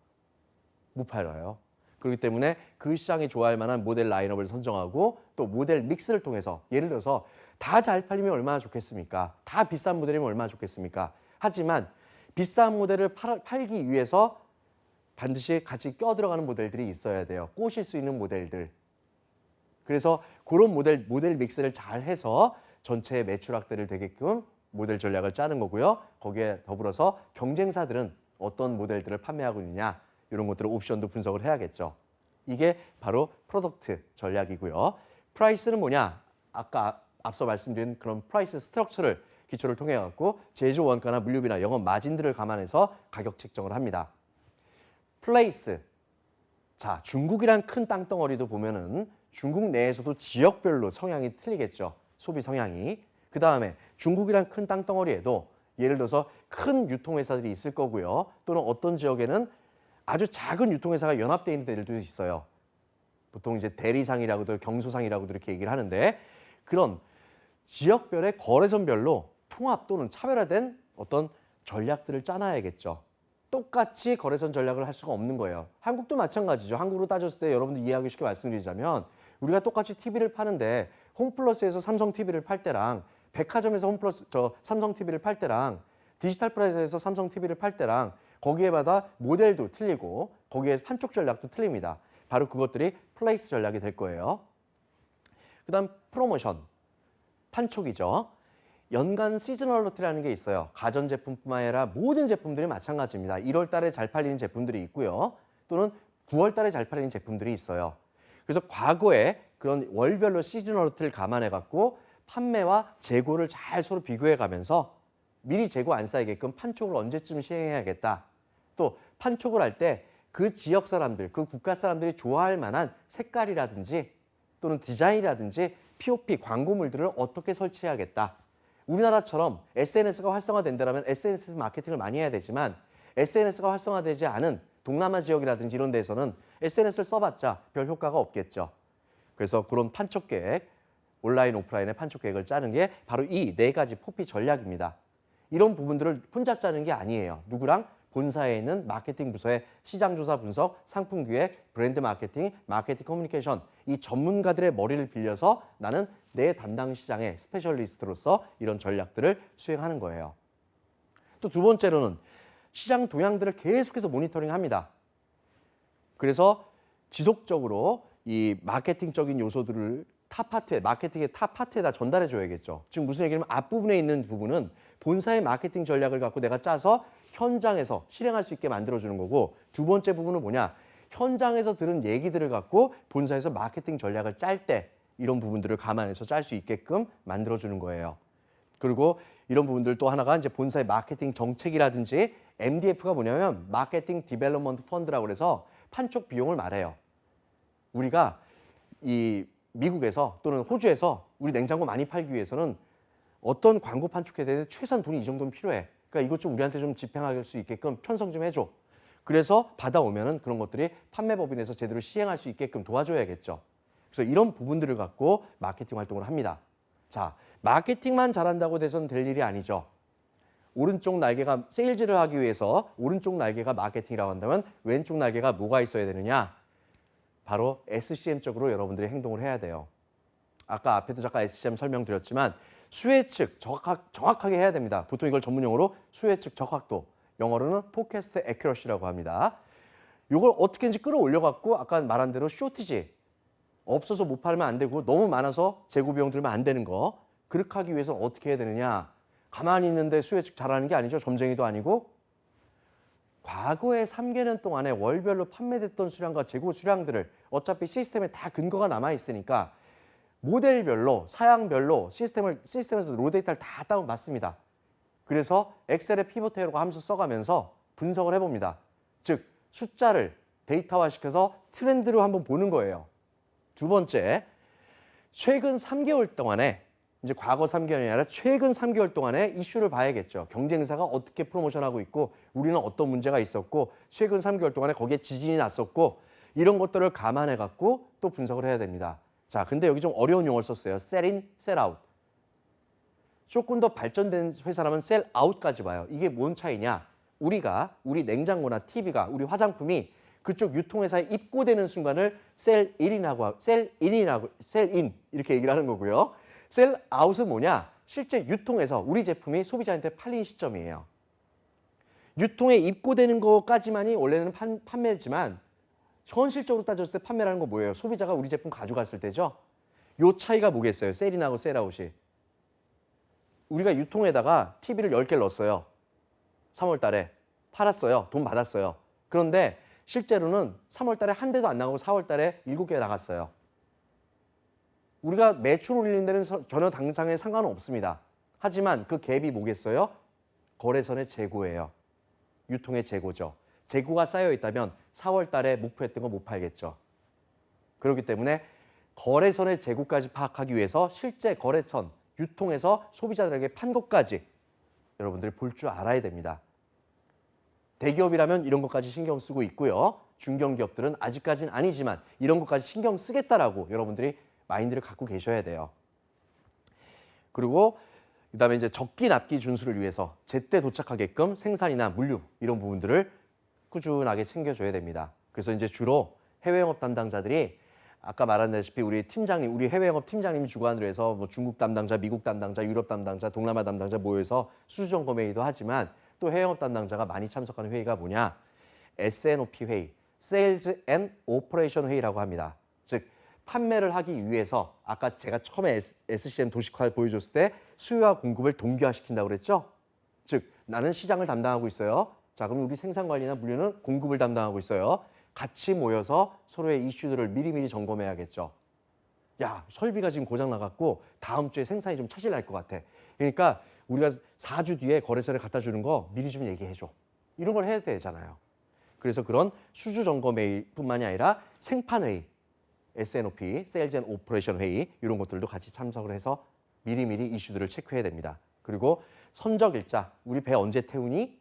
못 팔아요. 그렇기 때문에 그 시장이 좋아할 만한 모델 라인업을 선정하고 또 모델 믹스를 통해서 예를 들어서 다 잘 팔리면 얼마나 좋겠습니까? 다 비싼 모델이면 얼마나 좋겠습니까? 하지만 비싼 모델을 팔기 위해서 반드시 같이 껴들어가는 모델들이 있어야 돼요. 꼬실 수 있는 모델들. 그래서 그런 모델 믹스를 잘 해서 전체 매출 확대를 되게끔 모델 전략을 짜는 거고요. 거기에 더불어서 경쟁사들은 어떤 모델들을 판매하고 있느냐 이런 것들을 옵션도 분석을 해야겠죠. 이게 바로 프로덕트 전략이고요. 프라이스는 뭐냐? 아까 앞서 말씀드린 그런 프라이스 스트럭처를 기초를 통해 갖고 제조 원가나 물류비나 영업 마진들을 감안해서 가격 책정을 합니다. 플레이스. 자, 중국이란 큰 땅덩어리도 보면은 중국 내에서도 지역별로 성향이 틀리겠죠. 소비 성향이. 그 다음에 중국이란 큰 땅덩어리에도 예를 들어서 큰 유통회사들이 있을 거고요. 또는 어떤 지역에는 아주 작은 유통회사가 연합되어 있는 데들도 있어요. 보통 이제 대리상이라고도 경소상이라고도 이렇게 얘기를 하는데 그런 지역별의 거래선별로 통합 또는 차별화된 어떤 전략들을 짜놔야겠죠. 똑같이 거래선 전략을 할 수가 없는 거예요. 한국도 마찬가지죠. 한국으로 따졌을 때 여러분들 이해하기 쉽게 말씀드리자면 우리가 똑같이 TV를 파는데 홈플러스에서 삼성 TV를 팔 때랑 백화점에서 삼성 TV를 팔 때랑 디지털 플레이에서 삼성 TV를 팔 때랑 거기에마다 모델도 틀리고 거기에 판촉 전략도 틀립니다. 바로 그것들이 플레이스 전략이 될 거예요. 그다음 프로모션, 판촉이죠. 연간 시즈널 로트라는 게 있어요. 가전제품뿐만 아니라 모든 제품들이 마찬가지입니다. 1월 달에 잘 팔리는 제품들이 있고요. 또는 9월 달에 잘 팔리는 제품들이 있어요. 그래서 과거에 그런 월별로 시즈널 로트를 감안해 갖고 판매와 재고를 잘 서로 비교해 가면서 미리 재고 안 쌓이게끔 판촉을 언제쯤 시행해야겠다. 또 판촉을 할 때 그 지역 사람들, 그 국가 사람들이 좋아할 만한 색깔이라든지 또는 디자인이라든지 POP 광고물들을 어떻게 설치해야겠다. 우리나라처럼 SNS가 활성화된다면 SNS 마케팅을 많이 해야 되지만 SNS가 활성화되지 않은 동남아 지역이라든지 이런 데서는 SNS를 써봤자 별 효과가 없겠죠. 그래서 그런 판촉 계획, 온라인, 오프라인의 판촉 계획을 짜는 게 바로 이 네 가지 포피 전략입니다. 이런 부분들을 혼자 짜는 게 아니에요. 누구랑? 본사에 있는 마케팅 부서의 시장조사 분석, 상품 기획, 브랜드 마케팅, 마케팅 커뮤니케이션 이 전문가들의 머리를 빌려서 나는 내 담당 시장의 스페셜리스트로서 이런 전략들을 수행하는 거예요. 또 두 번째로는 시장 동향들을 계속해서 모니터링합니다. 그래서 지속적으로 이 마케팅적인 요소들을 마케팅의 탑 파트에다 전달해 줘야겠죠. 지금 무슨 얘기냐면 앞부분에 있는 부분은 본사의 마케팅 전략을 갖고 내가 짜서 현장에서 실행할 수 있게 만들어주는 거고, 두 번째 부분은 뭐냐? 현장에서 들은 얘기들을 갖고 본사에서 마케팅 전략을 짤 때 이런 부분들을 감안해서 짤 수 있게끔 만들어주는 거예요. 그리고 이런 부분들 또 하나가 이제 본사의 마케팅 정책이라든지 MDF가 뭐냐면 마케팅 디벨롭먼트 펀드라고 해서 판촉 비용을 말해요. 우리가 이 미국에서 또는 호주에서 우리 냉장고 많이 팔기 위해서는 어떤 광고 판촉에 대해 최소한 돈이 이 정도는 필요해. 그러니까 이것 좀 우리한테 좀 집행할 수 있게끔 편성 좀 해줘. 그래서 받아오면은 그런 것들이 판매법인에서 제대로 시행할 수 있게끔 도와줘야겠죠. 그래서 이런 부분들을 갖고 마케팅 활동을 합니다. 자, 마케팅만 잘한다고 돼서는 될 일이 아니죠. 오른쪽 날개가 세일즈를 하기 위해서 오른쪽 날개가 마케팅이라고 한다면 왼쪽 날개가 뭐가 있어야 되느냐? 바로 SCM 쪽으로 여러분들이 행동을 해야 돼요. 아까 앞에도 잠깐 SCM 설명드렸지만 수혜측 정확하게 해야 됩니다. 보통 이걸 전문용어로 수혜측 적확도, 영어로는 포캐스트 애큐러시라고 합니다. 이걸 어떻게든지 끌어올려갖고 아까 말한 대로 쇼티지, 없어서 못 팔면 안 되고 너무 많아서 재고 비용 들면 안 되는 거, 그렇게 하기 위해서는 어떻게 해야 되느냐. 가만히 있는데 수혜측 잘하는 게 아니죠. 점쟁이도 아니고. 과거의 3개년 동안에 월별로 판매됐던 수량과 재고 수량들을 어차피 시스템에 다 근거가 남아있으니까 모델별로, 사양별로 시스템에서 로데이터를 다 다운받습니다. 그래서 엑셀에 피벗 테이블 함수 써가면서 분석을 해봅니다. 즉, 숫자를 데이터화시켜서 트렌드로 한번 보는 거예요. 두 번째, 최근 3개월 동안에, 이제 과거 3개월이 아니라 최근 3개월 동안에 이슈를 봐야겠죠. 경쟁사가 어떻게 프로모션하고 있고 우리는 어떤 문제가 있었고 최근 3개월 동안에 거기에 지진이 났었고 이런 것들을 감안해 갖고 또 분석을 해야 됩니다. 자, 근데 여기 좀 어려운 용어를 썼어요. sell in, sell out. 조금 더 발전된 회사라면 sell out까지 봐요. 이게 뭔 차이냐? 우리 냉장고나 TV가, 우리 화장품이 그쪽 유통회사에 입고되는 순간을 sell in 이렇게 얘기를 하는 거고요. sell out은 뭐냐? 실제 유통해서 우리 제품이 소비자한테 팔린 시점이에요. 유통에 입고되는 것까지만이 원래는 판매지만 현실적으로 따졌을 때 판매라는 건 뭐예요? 소비자가 우리 제품 가져갔을 때죠. 요 차이가 뭐겠어요? 셀인하고 셀아웃이. 우리가 유통에다가 TV를 10개를 넣었어요. 3월 달에 팔았어요. 돈 받았어요. 그런데 실제로는 3월 달에 한 대도 안 나가고 4월 달에 7개 나갔어요. 우리가 매출 올리는 데는 전혀 당장에 상관은 없습니다. 하지만 그 갭이 뭐겠어요? 거래선의 재고예요. 유통의 재고죠. 재고가 쌓여 있다면 4월 달에 목표했던 거 못 팔겠죠. 그렇기 때문에 거래선의 재고까지 파악하기 위해서 실제 거래선, 유통에서 소비자들에게 판 것까지 여러분들이 볼 줄 알아야 됩니다. 대기업이라면 이런 것까지 신경 쓰고 있고요. 중견기업들은 아직까지는 아니지만 이런 것까지 신경 쓰겠다라고 여러분들이 마인드를 갖고 계셔야 돼요. 그리고 그다음에 이제 적기 납기 준수를 위해서 제때 도착하게끔 생산이나 물류 이런 부분들을 꾸준하게 챙겨줘야 됩니다. 그래서 이제 주로 해외 영업 담당자들이 아까 말한다시피 우리 팀장님, 우리 해외 영업 팀장님이 주관으로 해서 뭐 중국 담당자, 미국 담당자, 유럽 담당자, 동남아 담당자 모여서 수주 점검 회의도 하지만 또 해외 영업 담당자가 많이 참석하는 회의가 뭐냐? S&OP 회의, Sales and Operation 회의라고 합니다. 즉 판매를 하기 위해서 아까 제가 처음에 SCM 도식화 보여줬을 때 수요와 공급을 동기화시킨다고 그랬죠? 즉 나는 시장을 담당하고 있어요. 자, 그럼 우리 생산관리나 물류는 공급을 담당하고 있어요. 같이 모여서 서로의 이슈들을 미리미리 점검해야겠죠. 야, 설비가 지금 고장 나갖고 다음 주에 생산이 좀 차질 날 것 같아. 그러니까 우리가 4주 뒤에 거래선에 갖다 주는 거 미리 좀 얘기해줘. 이런 걸 해야 되잖아요. 그래서 그런 수주 점검 회의뿐만이 아니라 생판 회의, S&OP, Sales and Operation 회의 이런 것들도 같이 참석을 해서 미리미리 이슈들을 체크해야 됩니다. 그리고 선적 일자, 우리 배 언제 태우니?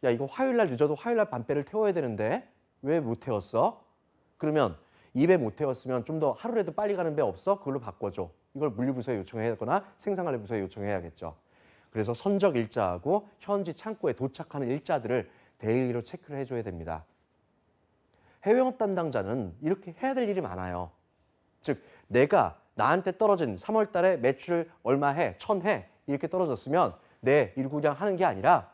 야, 이거 화요일 날 늦어도 화요일 날 밤배를 태워야 되는데 왜 못 태웠어? 그러면 이 배 못 태웠으면 좀 더 하루라도 빨리 가는 배 없어? 그걸로 바꿔줘. 이걸 물류부서에 요청해야 하거나 생산관리부서에 요청해야겠죠. 그래서 선적 일자하고 현지 창고에 도착하는 일자들을 데일리로 체크를 해줘야 됩니다. 해외영업 담당자는 이렇게 해야 될 일이 많아요. 즉 내가 나한테 떨어진 3월 달에 매출 얼마 해, 1000해 이렇게 떨어졌으면 이걸 그냥 하는 게 아니라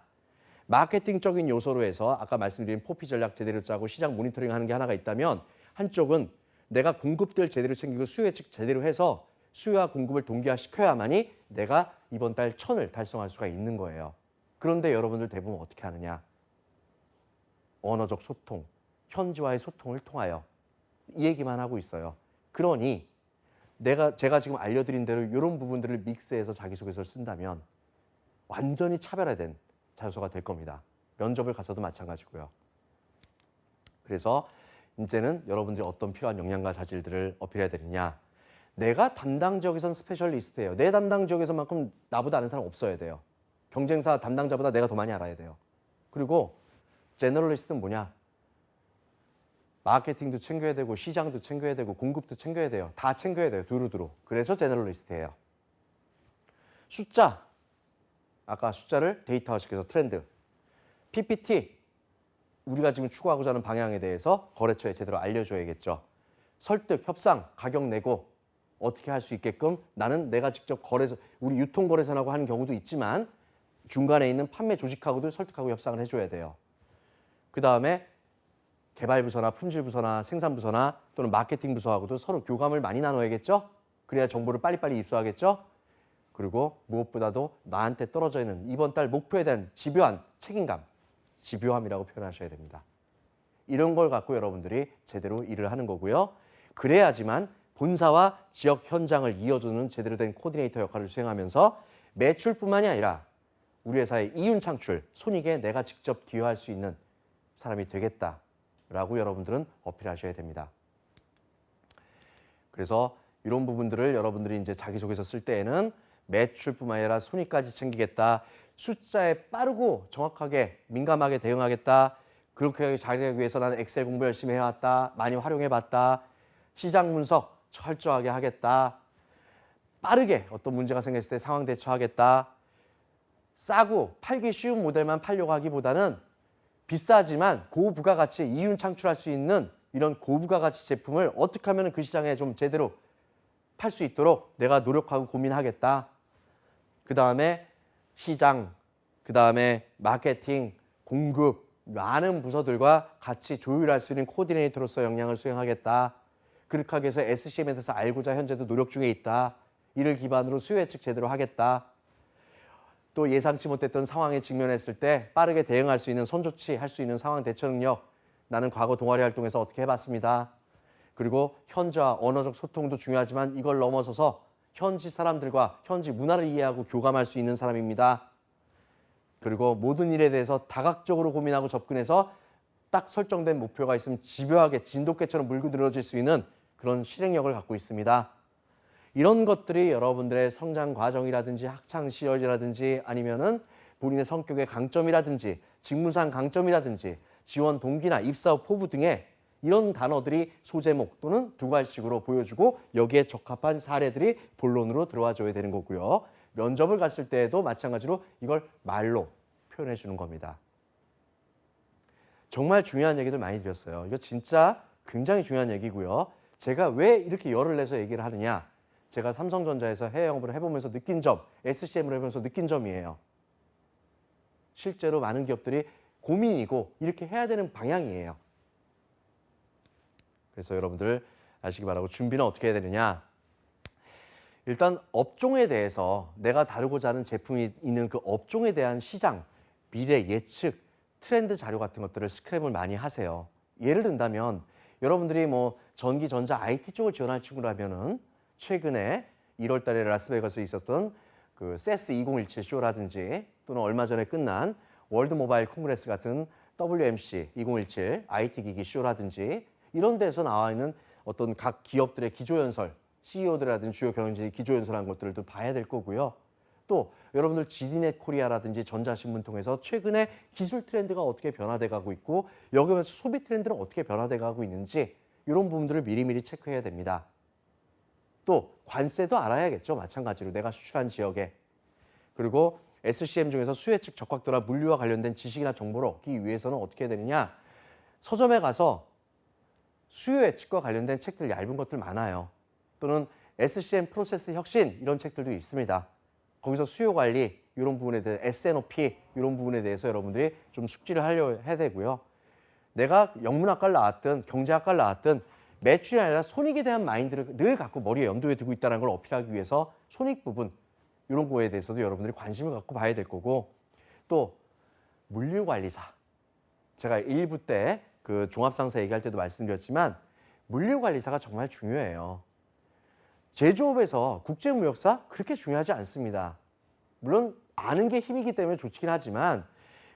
마케팅적인 요소로 해서 아까 말씀드린 포피 전략 제대로 짜고 시장 모니터링 하는 게 하나가 있다면 한쪽은 내가 공급들 제대로 챙기고 수요 예측 제대로 해서 수요와 공급을 동기화시켜야만이 내가 이번 달 1000을 달성할 수가 있는 거예요. 그런데 여러분들 대부분 어떻게 하느냐? 언어적 소통, 현지와의 소통을 통하여 이 얘기만 하고 있어요. 그러니 제가 지금 알려드린 대로 이런 부분들을 믹스해서 자기소개서를 쓴다면 완전히 차별화된 자소서가 될 겁니다. 면접을 가서도 마찬가지고요. 그래서 이제는 여러분들이 어떤 필요한 역량과 자질들을 어필해야 되느냐. 내가 담당 지역에선 스페셜리스트예요. 내 담당 지역에서만큼 나보다 아는 사람 없어야 돼요. 경쟁사 담당자보다 내가 더 많이 알아야 돼요. 그리고 제너럴리스트는 뭐냐? 마케팅도 챙겨야 되고 시장도 챙겨야 되고 공급도 챙겨야 돼요. 다 챙겨야 돼요. 두루두루. 그래서 제너럴리스트예요. 숫자. 아까 숫자를 데이터화시켜서 트렌드. PPT. 우리가 지금 추구하고자 하는 방향에 대해서 거래처에 제대로 알려줘야겠죠. 설득, 협상, 가격 내고 어떻게 할 수 있게끔 나는 내가 직접 우리 유통거래선하고 하는 경우도 있지만 중간에 있는 판매 조직하고도 설득하고 협상을 해줘야 돼요. 그 다음에 개발부서나 품질부서나 생산부서나 또는 마케팅부서하고도 서로 교감을 많이 나눠야겠죠? 그래야 정보를 빨리빨리 입수하겠죠? 그리고 무엇보다도 나한테 떨어져 있는 이번 달 목표에 대한 집요한 책임감, 집요함이라고 표현하셔야 됩니다. 이런 걸 갖고 여러분들이 제대로 일을 하는 거고요. 그래야지만 본사와 지역 현장을 이어주는 제대로 된 코디네이터 역할을 수행하면서 매출뿐만이 아니라 우리 회사의 이윤 창출, 손익에 내가 직접 기여할 수 있는 사람이 되겠다라고 여러분들은 어필하셔야 됩니다. 그래서 이런 부분들을 여러분들이 이제 자기소개서 쓸 때에는 매출뿐만 아니라 손익까지 챙기겠다. 숫자에 빠르고 정확하게 민감하게 대응하겠다. 그렇게 자기하기 위해서 나는 엑셀 공부 열심히 해왔다. 많이 활용해봤다. 시장 분석 철저하게 하겠다. 빠르게 어떤 문제가 생겼을 때 상황 대처하겠다. 싸고 팔기 쉬운 모델만 팔려고 하기보다는 비싸지만 고부가가치 이윤 창출할 수 있는 이런 고부가가치 제품을 어떻게 하면 그 시장에 좀 제대로 팔 수 있도록 내가 노력하고 고민하겠다. 그 다음에 시장, 그 다음에 마케팅, 공급, 많은 부서들과 같이 조율할 수 있는 코디네이터로서 역량을 수행하겠다. 그렇게 하기 위해서 SCM에 대해서 알고자 현재도 노력 중에 있다. 이를 기반으로 수요 예측 제대로 하겠다. 또 예상치 못했던 상황에 직면했을 때 빠르게 대응할 수 있는 선조치 할 수 있는 상황 대처 능력. 나는 과거 동아리 활동에서 어떻게 해봤습니다. 그리고 현지와 언어적 소통도 중요하지만 이걸 넘어서서 현지 사람들과 현지 문화를 이해하고 교감할 수 있는 사람입니다. 그리고 모든 일에 대해서 다각적으로 고민하고 접근해서 딱 설정된 목표가 있으면 집요하게 진돗개처럼 물고 늘어질 수 있는 그런 실행력을 갖고 있습니다. 이런 것들이 여러분들의 성장 과정이라든지 학창 시절이라든지 아니면은 본인의 성격의 강점이라든지 직무상 강점이라든지 지원 동기나 입사 후 포부 등의 이런 단어들이 소제목 또는 두 가지식으로 보여주고 여기에 적합한 사례들이 본론으로 들어와 줘야 되는 거고요. 면접을 갔을 때에도 마찬가지로 이걸 말로 표현해 주는 겁니다. 정말 중요한 얘기들 많이 드렸어요. 이거 진짜 굉장히 중요한 얘기고요. 제가 왜 이렇게 열을 내서 얘기를 하느냐. 제가 삼성전자에서 해외 영업을 해보면서 느낀 점, SCM을 해보면서 느낀 점이에요. 실제로 많은 기업들이 고민이고 이렇게 해야 되는 방향이에요. 그래서 여러분들 아시기 바라고 준비는 어떻게 해야 되느냐. 일단 업종에 대해서 내가 다루고자 하는 제품이 있는 그 업종에 대한 시장, 미래 예측, 트렌드 자료 같은 것들을 스크랩을 많이 하세요. 예를 든다면 여러분들이 뭐 전기, 전자, IT 쪽을 지원할 친구라면은 최근에 1월 달에 라스베가스에 있었던 그 CES 2017 쇼라든지 또는 얼마 전에 끝난 월드 모바일 콩그레스 같은 WMC 2017 IT 기기 쇼라든지 이런 데서 나와 있는 어떤 각 기업들의 기조연설, CEO들이라든지 주요 경영진이 기조연설한 것들도 봐야 될 거고요. 또 여러분들 GD넷 코리아라든지 전자신문 통해서 최근에 기술 트렌드가 어떻게 변화돼 가고 있고 여기면서 소비 트렌드는 어떻게 변화돼 가고 있는지 이런 부분들을 미리미리 체크해야 됩니다. 또 관세도 알아야겠죠. 마찬가지로 내가 수출한 지역에. 그리고 SCM 중에서 수혜측 적확도나 물류와 관련된 지식이나 정보를 얻기 위해서는 어떻게 해야 되느냐? 서점에 가서 수요 예측과 관련된 책들 얇은 것들 많아요. 또는 SCM 프로세스 혁신 이런 책들도 있습니다. 거기서 수요 관리 이런 부분에 대해 S&OP 이런 부분에 대해서 여러분들이 좀 숙지를 해야 되고요. 내가 영문학과를 나왔든 경제학과를 나왔든 매출이 아니라 손익에 대한 마인드를 늘 갖고 머리에 염두에 두고 있다는 걸 어필하기 위해서 손익 부분 이런 거에 대해서도 여러분들이 관심을 갖고 봐야 될 거고 또 물류관리사 제가 1부 때 그 종합상사 얘기할 때도 말씀드렸지만 물류관리사가 정말 중요해요. 제조업에서 국제무역사 그렇게 중요하지 않습니다. 물론 아는 게 힘이기 때문에 좋긴 하지만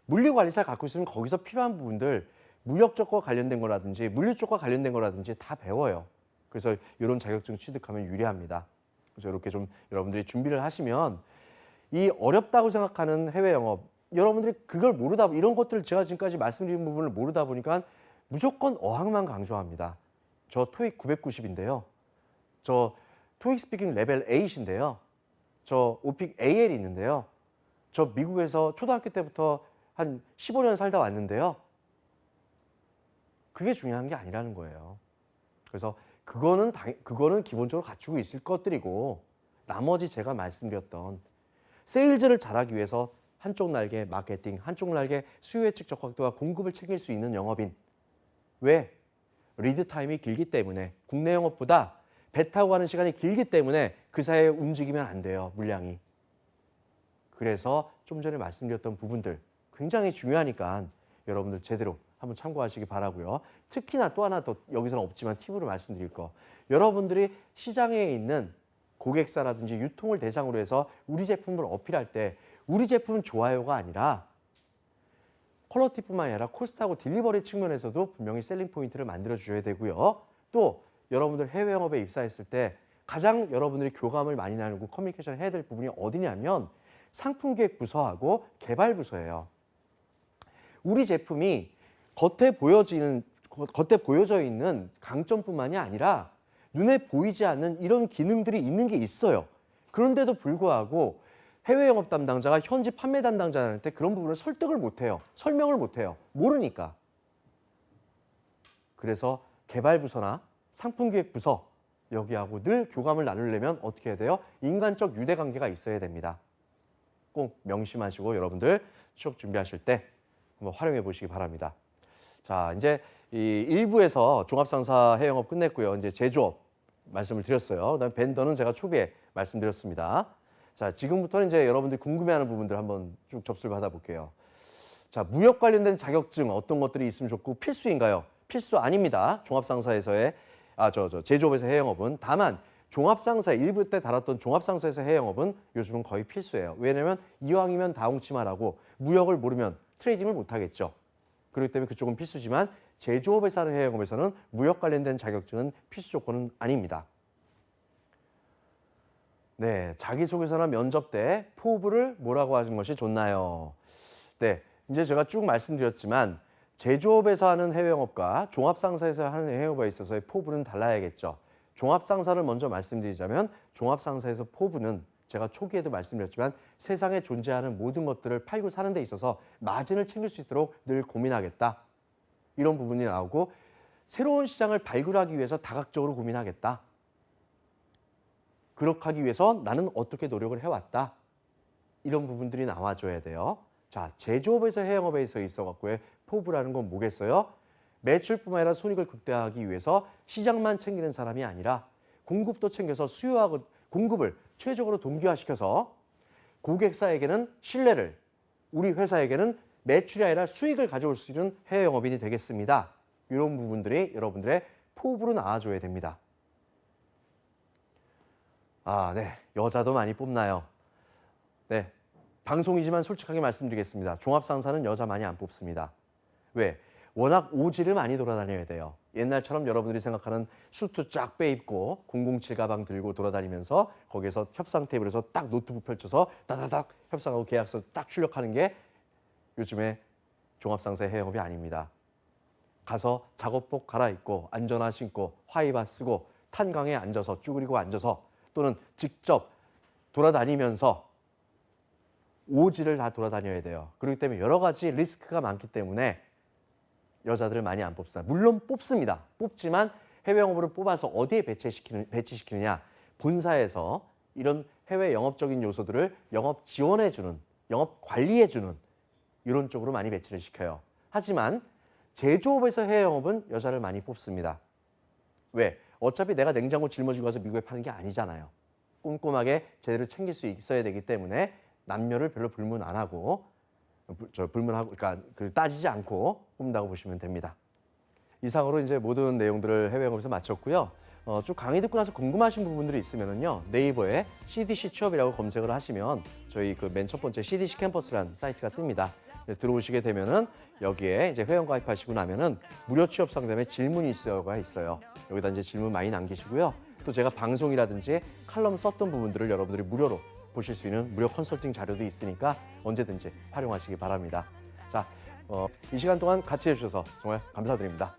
물류관리사 갖고 있으면 거기서 필요한 부분들 무역 쪽과 관련된 거라든지 물류 쪽과 관련된 거라든지 다 배워요. 그래서 이런 자격증 취득하면 유리합니다. 그래서 이렇게 좀 여러분들이 준비를 하시면 이 어렵다고 생각하는 해외 영업 여러분들이 그걸 모르다 이런 것들을 제가 지금까지 말씀드린 부분을 모르다 보니까 무조건 어학만 강조합니다. 저 토익 990인데요. 저 토익 스피킹 레벨 8인데요. 저 오픽 AL이 있는데요. 저 미국에서 초등학교 때부터 한 15년 살다 왔는데요. 그게 중요한 게 아니라는 거예요. 그래서 그거는 기본적으로 갖추고 있을 것들이고 나머지 제가 말씀드렸던 세일즈를 잘하기 위해서 한쪽 날개 마케팅, 한쪽 날개 수요 예측 적확도와 공급을 챙길 수 있는 영업인. 왜? 리드 타임이 길기 때문에 국내 영업보다 배 타고 가는 시간이 길기 때문에 그 사이에 움직이면 안 돼요. 물량이. 그래서 좀 전에 말씀드렸던 부분들 굉장히 중요하니까 여러분들 제대로 한번 참고하시기 바라고요. 특히나 또 하나 더 여기서는 없지만 팁으로 말씀드릴 거. 여러분들이 시장에 있는 고객사라든지 유통을 대상으로 해서 우리 제품을 어필할 때 우리 제품은 좋아요가 아니라 퀄리티뿐만 아니라 코스트하고 딜리버리 측면에서도 분명히 셀링 포인트를 만들어 주셔야 되고요. 또 여러분들 해외 영업에 입사했을 때 가장 여러분들이 교감을 많이 나누고 커뮤니케이션을 해야 될 부분이 어디냐면 상품기획 부서하고 개발 부서예요. 우리 제품이 겉에 보여져 있는 강점뿐만이 아니라 눈에 보이지 않는 이런 기능들이 있는 게 있어요. 그런데도 불구하고 해외 영업 담당자가 현지 판매 담당자한테 그런 부분을 설득을 못해요. 설명을 못해요. 모르니까. 그래서 개발부서나 상품기획부서 여기하고 늘 교감을 나누려면 어떻게 해야 돼요? 인간적 유대관계가 있어야 됩니다. 꼭 명심하시고 여러분들 취업 준비하실 때 한번 활용해 보시기 바랍니다. 자, 이제 이 1부에서 종합상사 해외영업 끝냈고요. 이제 제조업 말씀을 드렸어요. 그다음에 벤더는 제가 초기에 말씀드렸습니다. 자, 지금부터는 이제 여러분들이 궁금해하는 부분들 한번 쭉 접수를 받아볼게요. 자, 무역 관련된 자격증 어떤 것들이 있으면 좋고 필수인가요? 필수 아닙니다. 종합상사에서의 제조업에서 해외영업은 다만 종합상사 1부 때 다뤘던 종합상사에서 해외영업은 요즘은 거의 필수예요. 왜냐하면 이왕이면 다홍치마라고 무역을 모르면 트레이딩을 못하겠죠. 그렇기 때문에 그쪽은 필수지만 제조업에서 하는 해외영업에서는 무역 관련된 자격증은 필수 조건은 아닙니다. 네, 자기소개서나 면접 때 포부를 뭐라고 하는 것이 좋나요? 네, 이제 제가 쭉 말씀드렸지만 제조업에서 하는 해외영업과 종합상사에서 하는 해외영업에 있어서의 포부는 달라야겠죠. 종합상사를 먼저 말씀드리자면 종합상사에서 포부는 제가 초기에도 말씀드렸지만 세상에 존재하는 모든 것들을 팔고 사는 데 있어서 마진을 챙길 수 있도록 늘 고민하겠다. 이런 부분이 나오고 새로운 시장을 발굴하기 위해서 다각적으로 고민하겠다. 그렇게 하기 위해서 나는 어떻게 노력을 해왔다. 이런 부분들이 나와줘야 돼요. 자, 제조업에서 해외영업에 있어갖고의 포부라는 건 뭐겠어요? 매출뿐만 아니라 손익을 극대화하기 위해서 시장만 챙기는 사람이 아니라 공급도 챙겨서 수요하고 공급을 최적으로 동기화시켜서 고객사에게는 신뢰를, 우리 회사에게는 매출이 아니라 수익을 가져올 수 있는 해외영업인이 되겠습니다. 이런 부분들이 여러분들의 포부로 나와줘야 됩니다. 아, 네. 여자도 많이 뽑나요? 네. 방송이지만 솔직하게 말씀드리겠습니다. 종합상사는 여자 많이 안 뽑습니다. 왜? 워낙 오지를 많이 돌아다녀야 돼요. 옛날처럼 여러분들이 생각하는 수트 쫙 빼입고 007 가방 들고 돌아다니면서 거기에서 협상 테이블에서 딱 노트북 펼쳐서 따다닥 협상하고 계약서 딱 출력하는 게 요즘에 종합상사의 해외영업이 아닙니다. 가서 작업복 갈아입고 안전화 신고 화이바 쓰고 탄광에 앉아서 쭈그리고 앉아서 또는 직접 돌아다니면서 오지를 다 돌아다녀야 돼요. 그렇기 때문에 여러 가지 리스크가 많기 때문에 여자들을 많이 안 뽑습니다. 물론 뽑습니다. 뽑지만 해외 영업으로 뽑아서 어디에 배치시키느냐. 본사에서 이런 해외 영업적인 요소들을 영업 지원해주는, 영업 관리해주는 이런 쪽으로 많이 배치를 시켜요. 하지만 제조업에서 해외 영업은 여자를 많이 뽑습니다. 왜? 어차피 내가 냉장고 짊어지고 가서 미국에 파는 게 아니잖아요. 꼼꼼하게 제대로 챙길 수 있어야 되기 때문에 남녀를 별로 불문 안 하고 그러니까 따지지 않고 뽑는다고 보시면 됩니다. 이상으로 이제 모든 내용들을 해외 영업에서 마쳤고요. 쭉 강의 듣고 나서 궁금하신 부분들이 있으면요 네이버에 CDC 취업이라고 검색을 하시면 저희 그 맨 첫 번째 CDC 캠퍼스라는 사이트가 뜹니다. 들어오시게 되면은 여기에 이제 회원 가입하시고 나면은 무료 취업 상담에 질문이 있어요. 여기다 이제 질문 많이 남기시고요. 또 제가 방송이라든지 칼럼 썼던 부분들을 여러분들이 무료로 보실 수 있는 무료 컨설팅 자료도 있으니까 언제든지 활용하시기 바랍니다. 자, 이 시간 동안 같이 해주셔서 정말 감사드립니다.